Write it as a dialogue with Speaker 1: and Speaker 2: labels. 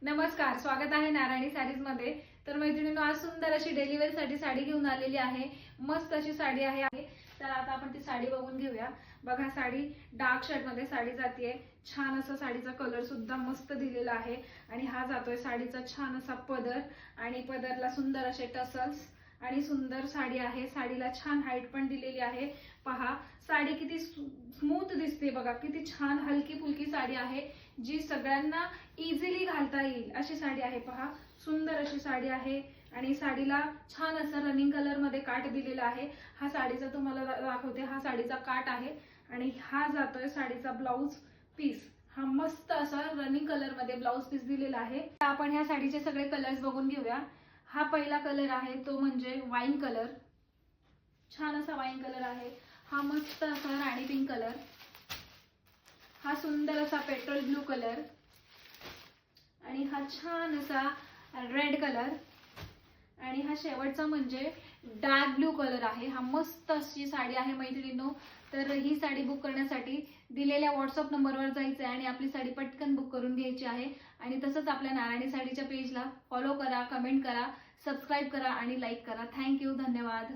Speaker 1: नमस्कार, स्वागत आहे नारायणी साडीज मध्ये। तर मैत्रिणींनो, आज सुंदर अशी डेली वेअर साठी साडी घेऊन आलेली आहे। मस्त अशी साडी आहे। तर आता आपण ती साडी बघून घेऊया। बघा, साडी डार्क शेड मध्ये साडी जातीये। छान असा साडीचा कलर सुद्धा मस्त दिलेला आहे आणि हा जातोय साडीचा छान असा पदर आणि पदरला सुंदर असे टसल्स आणि सुंदर साडी आहे। साडीला छान हाईट पण दिलेली आहे। पहा, साडी किती स्मूथ दिसते बघा, किती छान हलकी फुलकी साडी आहे जी सगळ्यांना इझिली घालता येईल अशी साडी आहे। पहा, सुंदर अशी साडी आहे आणि साडीला छान असं रनिंग कलर मध्ये काट दिलेला आहे। हा साडीचा तुम्हाला दाखवते, हा साडीचा काट आहे आणि हा जातोय साडीचा ब्लाउज पीस। हा मस्त असा रनिंग कलर मध्ये ब्लाउज पीस दिलेला आहे। आपण ह्या साडीचे सगळे कलर्स बघून घेऊया। हा पहिला कलर आहे तो म्हणजे वाईन कलर, छान असा वाईन कलर आहे। हा मस्त असा राणी पिंक कलर, हा सुंदर असा पेट्रोल ब्लू कलर आणि हा छान असा रेड कलर आणि हा शेवटचा म्हणजे डार्क ब्लू कलर आहे। हा मस्त अशी साडी आहे मैत्रिणींनो। तर ही साडी बुक करण्यासाठी दिलेल्या व्हॉट्सअप नंबरवर जायचं आहे आणि आपली साडी पटकन बुक करून घ्यायची आहे। आणि तसंच आपल्या नारायणी साडीच्या पेजला फॉलो करा, कमेंट करा, सबस्क्राइब करा आणि लाईक करा। थँक्यू, धन्यवाद।